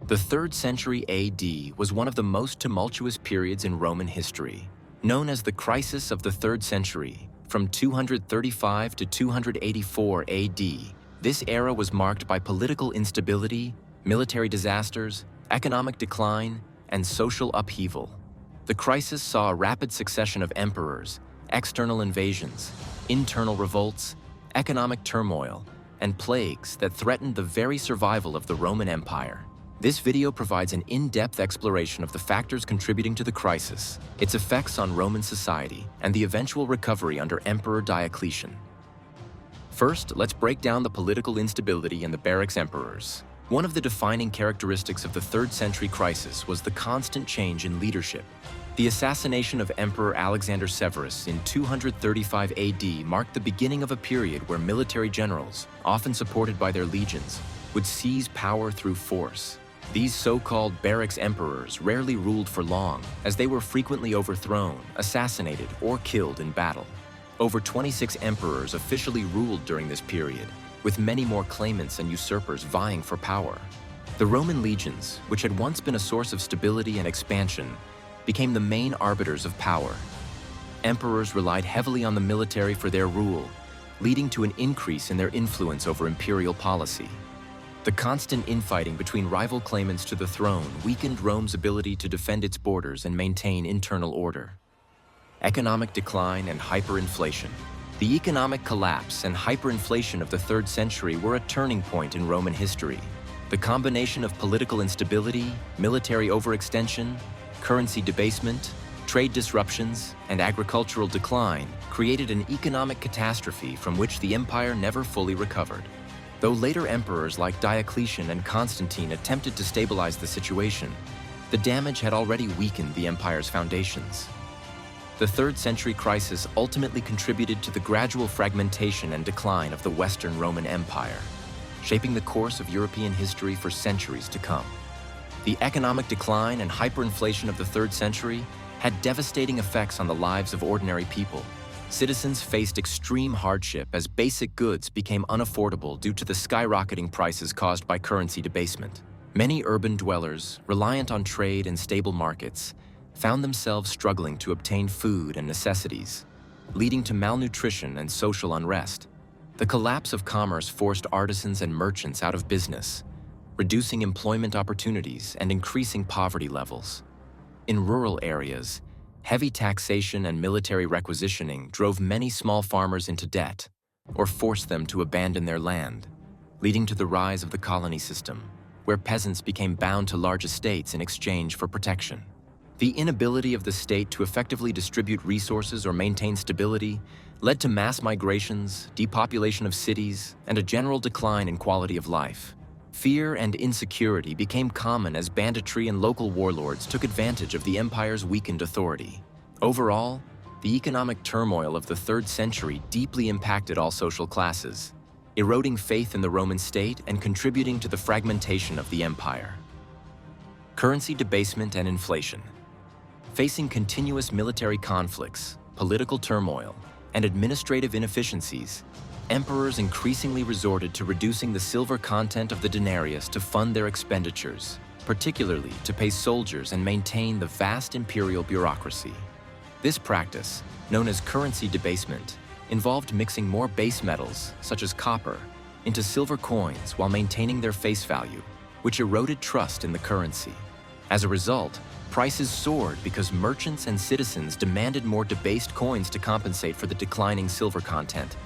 The 3rd century AD was one of the most tumultuous periods in Roman history. Known as the Crisis of the 3rd Century, from 235 to 284 AD, this era was marked by political instability, military disasters, economic decline, and social upheaval. The crisis saw a rapid succession of emperors, external invasions, internal revolts, economic turmoil, and plagues that threatened the very survival of the Roman Empire. This video provides an in-depth exploration of the factors contributing to the crisis, its effects on Roman society, and the eventual recovery under Emperor Diocletian. First, let's break down the political instability and the barracks emperors. One of the defining characteristics of the 3rd century crisis was the constant change in leadership. The assassination of Emperor Alexander Severus in 235 AD marked the beginning of a period where military generals, often supported by their legions, would seize power through force. These so-called barracks emperors rarely ruled for long, as they were frequently overthrown, assassinated, or killed in battle. Over 26 emperors officially ruled during this period, with many more claimants and usurpers vying for power. The Roman legions, which had once been a source of stability and expansion, became the main arbiters of power. Emperors relied heavily on the military for their rule, leading to an increase in their influence over imperial policy. The constant infighting between rival claimants to the throne weakened Rome's ability to defend its borders and maintain internal order. Economic decline and hyperinflation. The economic collapse and hyperinflation of the 3rd century were a turning point in Roman history. The combination of political instability, military overextension, currency debasement, trade disruptions, and agricultural decline created an economic catastrophe from which the empire never fully recovered. Though later emperors like Diocletian and Constantine attempted to stabilize the situation, the damage had already weakened the empire's foundations. The 3rd century crisis ultimately contributed to the gradual fragmentation and decline of the Western Roman Empire, shaping the course of European history for centuries to come. The economic decline and hyperinflation of the 3rd century had devastating effects on the lives of ordinary people. Citizens faced extreme hardship as basic goods became unaffordable due to the skyrocketing prices caused by currency debasement. Many urban dwellers, reliant on trade and stable markets, found themselves struggling to obtain food and necessities, leading to malnutrition and social unrest. The collapse of commerce forced artisans and merchants out of business, reducing employment opportunities and increasing poverty levels. In rural areas, heavy taxation and military requisitioning drove many small farmers into debt or forced them to abandon their land, leading to the rise of the colony system, where peasants became bound to large estates in exchange for protection. The inability of the state to effectively distribute resources or maintain stability led to mass migrations, depopulation of cities, and a general decline in quality of life. Fear and insecurity became common as banditry and local warlords took advantage of the empire's weakened authority. Overall, the economic turmoil of the 3rd century deeply impacted all social classes, eroding faith in the Roman state and contributing to the fragmentation of the empire. Currency debasement and inflation. Facing continuous military conflicts, political turmoil, and administrative inefficiencies, emperors increasingly resorted to reducing the silver content of the denarius to fund their expenditures, particularly to pay soldiers and maintain the vast imperial bureaucracy. This practice, known as currency debasement, involved mixing more base metals, such as copper, into silver coins while maintaining their face value, which eroded trust in the currency. As a result, prices soared because merchants and citizens demanded more debased coins to compensate for the declining silver content,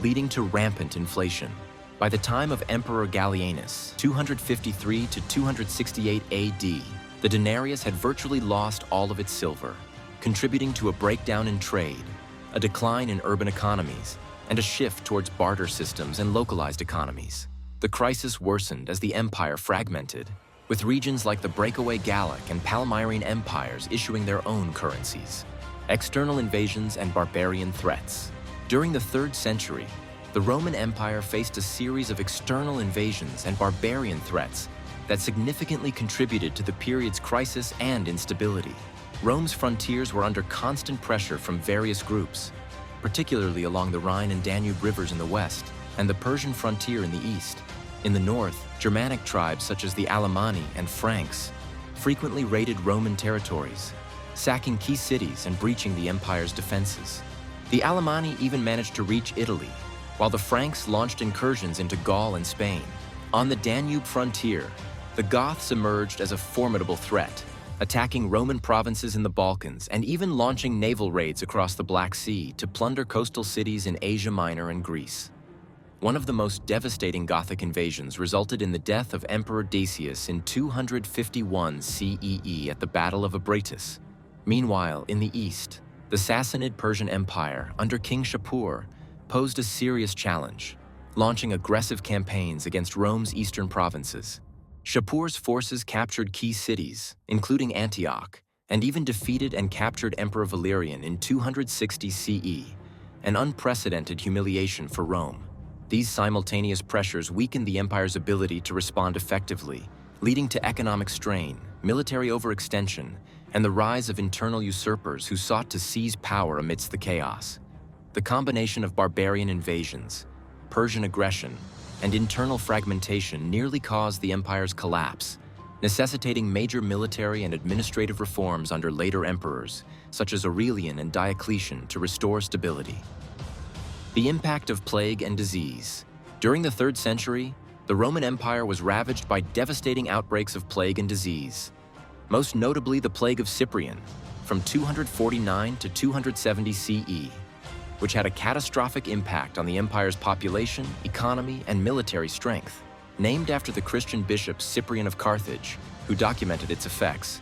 leading to rampant inflation. By the time of Emperor Gallienus, 253 to 268 AD, the denarius had virtually lost all of its silver, contributing to a breakdown in trade, a decline in urban economies, and a shift towards barter systems and localized economies. The crisis worsened as the empire fragmented, with regions like the breakaway Gallic and Palmyrene empires issuing their own currencies. External invasions and barbarian threats. During the 3rd century, the Roman Empire faced a series of external invasions and barbarian threats that significantly contributed to the period's crisis and instability. Rome's frontiers were under constant pressure from various groups, particularly along the Rhine and Danube rivers in the west and the Persian frontier in the east. In the north, Germanic tribes such as the Alemanni and Franks frequently raided Roman territories, sacking key cities and breaching the empire's defenses. The Alemanni even managed to reach Italy, while the Franks launched incursions into Gaul and Spain. On the Danube frontier, the Goths emerged as a formidable threat, attacking Roman provinces in the Balkans and even launching naval raids across the Black Sea to plunder coastal cities in Asia Minor and Greece. One of the most devastating Gothic invasions resulted in the death of Emperor Decius in 251 CEE at the Battle of Abratus. Meanwhile, in the east, the Sassanid Persian Empire under King Shapur posed a serious challenge, launching aggressive campaigns against Rome's eastern provinces. Shapur's forces captured key cities, including Antioch, and even defeated and captured Emperor Valerian in 260 CE, an unprecedented humiliation for Rome. These simultaneous pressures weakened the empire's ability to respond effectively, leading to economic strain, military overextension, and the rise of internal usurpers who sought to seize power amidst the chaos. The combination of barbarian invasions, Persian aggression, and internal fragmentation nearly caused the empire's collapse, necessitating major military and administrative reforms under later emperors, such as Aurelian and Diocletian, to restore stability. The impact of plague and disease. During the 3rd century, the Roman Empire was ravaged by devastating outbreaks of plague and disease, most notably the Plague of Cyprian from 249 to 270 CE, which had a catastrophic impact on the empire's population, economy, and military strength. Named after the Christian bishop Cyprian of Carthage, who documented its effects,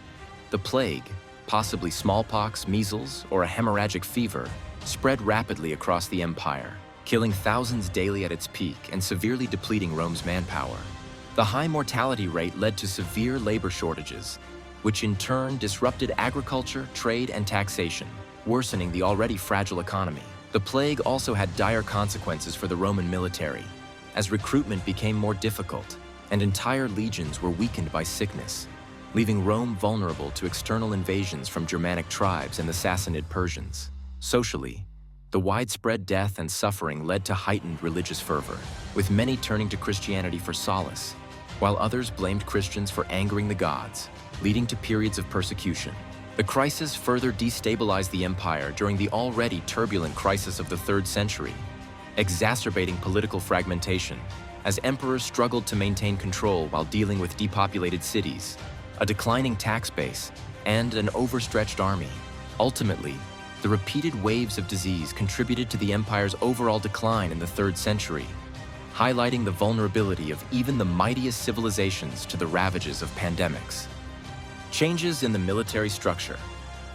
the plague, possibly smallpox, measles, or a hemorrhagic fever, spread rapidly across the empire, killing thousands daily at its peak and severely depleting Rome's manpower. The high mortality rate led to severe labor shortages, which in turn disrupted agriculture, trade, and taxation, worsening the already fragile economy. The plague also had dire consequences for the Roman military, as recruitment became more difficult and entire legions were weakened by sickness, leaving Rome vulnerable to external invasions from Germanic tribes and the Sassanid Persians. Socially, the widespread death and suffering led to heightened religious fervor, with many turning to Christianity for solace, while others blamed Christians for angering the gods, leading to periods of persecution. The crisis further destabilized the empire during the already turbulent crisis of the 3rd century, exacerbating political fragmentation as emperors struggled to maintain control while dealing with depopulated cities, a declining tax base, and an overstretched army. Ultimately, the repeated waves of disease contributed to the empire's overall decline in the 3rd century, highlighting the vulnerability of even the mightiest civilizations to the ravages of pandemics. Changes in the military structure.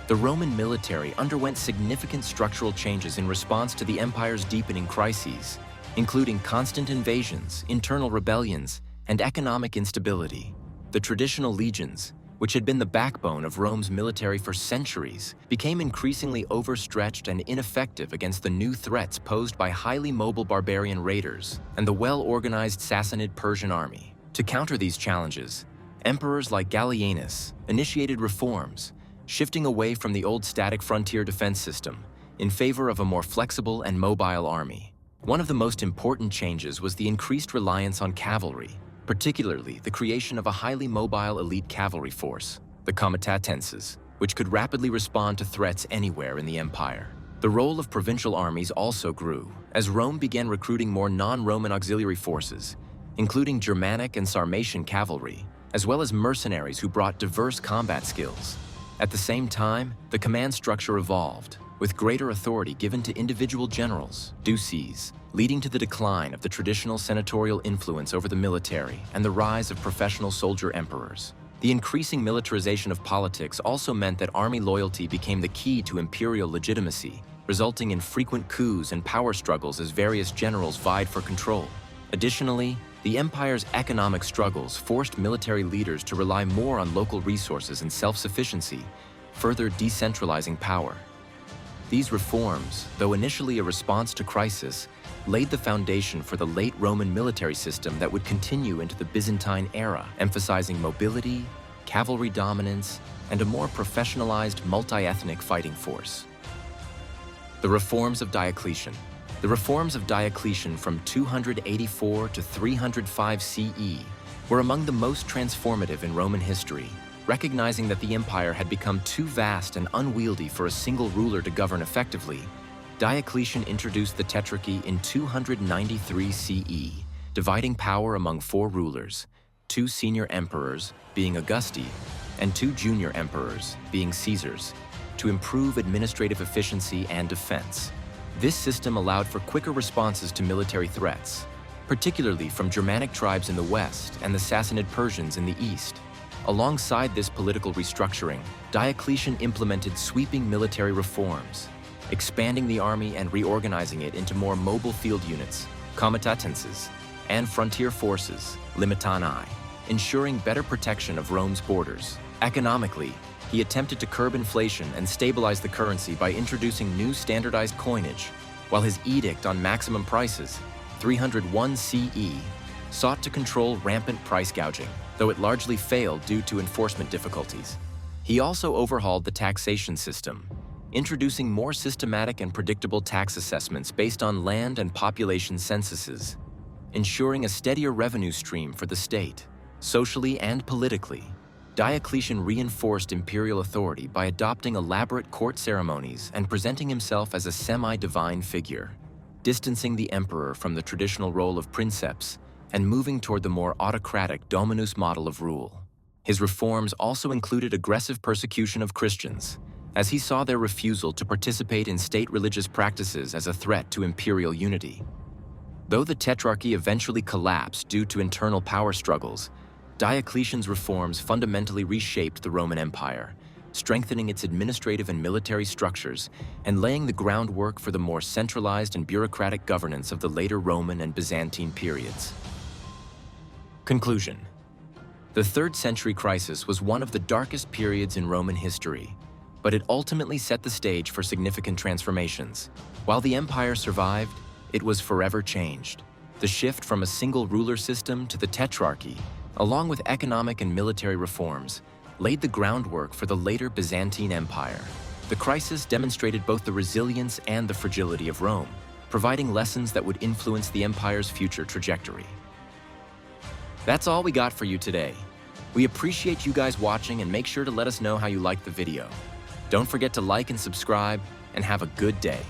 The Roman military underwent significant structural changes in response to the empire's deepening crises, including constant invasions, internal rebellions, and economic instability. The traditional legions, which had been the backbone of Rome's military for centuries, became increasingly overstretched and ineffective against the new threats posed by highly mobile barbarian raiders and the well-organized Sassanid Persian army. To counter these challenges, emperors like Gallienus initiated reforms, shifting away from the old static frontier defense system in favor of a more flexible and mobile army. One of the most important changes was the increased reliance on cavalry, particularly the creation of a highly mobile elite cavalry force, the comitatenses, which could rapidly respond to threats anywhere in the empire. The role of provincial armies also grew, as Rome began recruiting more non-Roman auxiliary forces, including Germanic and Sarmatian cavalry, as well as mercenaries who brought diverse combat skills. At the same time, the command structure evolved, with greater authority given to individual generals, duces, leading to the decline of the traditional senatorial influence over the military and the rise of professional soldier emperors. The increasing militarization of politics also meant that army loyalty became the key to imperial legitimacy, resulting in frequent coups and power struggles as various generals vied for control. Additionally, the empire's economic struggles forced military leaders to rely more on local resources and self-sufficiency, further decentralizing power. These reforms, though initially a response to crisis, laid the foundation for the late Roman military system that would continue into the Byzantine era, emphasizing mobility, cavalry dominance, and a more professionalized multi-ethnic fighting force. The reforms of Diocletian. The reforms of Diocletian from 284 to 305 CE were among the most transformative in Roman history, recognizing that the empire had become too vast and unwieldy for a single ruler to govern effectively. Diocletian introduced the Tetrarchy in 293 CE, dividing power among 4 rulers, 2 senior emperors, being Augusti, and 2 junior emperors, being Caesars, to improve administrative efficiency and defense. This system allowed for quicker responses to military threats, particularly from Germanic tribes in the west and the Sassanid Persians in the east. Alongside this political restructuring, Diocletian implemented sweeping military reforms, expanding the army and reorganizing it into more mobile field units, comitatenses, and frontier forces, limitanae, ensuring better protection of Rome's borders. Economically, he attempted to curb inflation and stabilize the currency by introducing new standardized coinage, while his edict on maximum prices, 301 CE, sought to control rampant price gouging, though it largely failed due to enforcement difficulties. He also overhauled the taxation system, introducing more systematic and predictable tax assessments based on land and population censuses, ensuring a steadier revenue stream for the state. Socially and politically, Diocletian reinforced imperial authority by adopting elaborate court ceremonies and presenting himself as a semi-divine figure, distancing the emperor from the traditional role of princeps and moving toward the more autocratic dominus model of rule. His reforms also included aggressive persecution of Christians, as he saw their refusal to participate in state religious practices as a threat to imperial unity. Though the Tetrarchy eventually collapsed due to internal power struggles, Diocletian's reforms fundamentally reshaped the Roman Empire, strengthening its administrative and military structures and laying the groundwork for the more centralized and bureaucratic governance of the later Roman and Byzantine periods. Conclusion. The 3rd century crisis was one of the darkest periods in Roman history, but it ultimately set the stage for significant transformations. While the empire survived, it was forever changed. The shift from a single ruler system to the Tetrarchy, along with economic and military reforms, laid the groundwork for the later Byzantine Empire. The crisis demonstrated both the resilience and the fragility of Rome, providing lessons that would influence the empire's future trajectory. That's all we got for you today. We appreciate you guys watching and make sure to let us know how you liked the video. Don't forget to like and subscribe, and have a good day.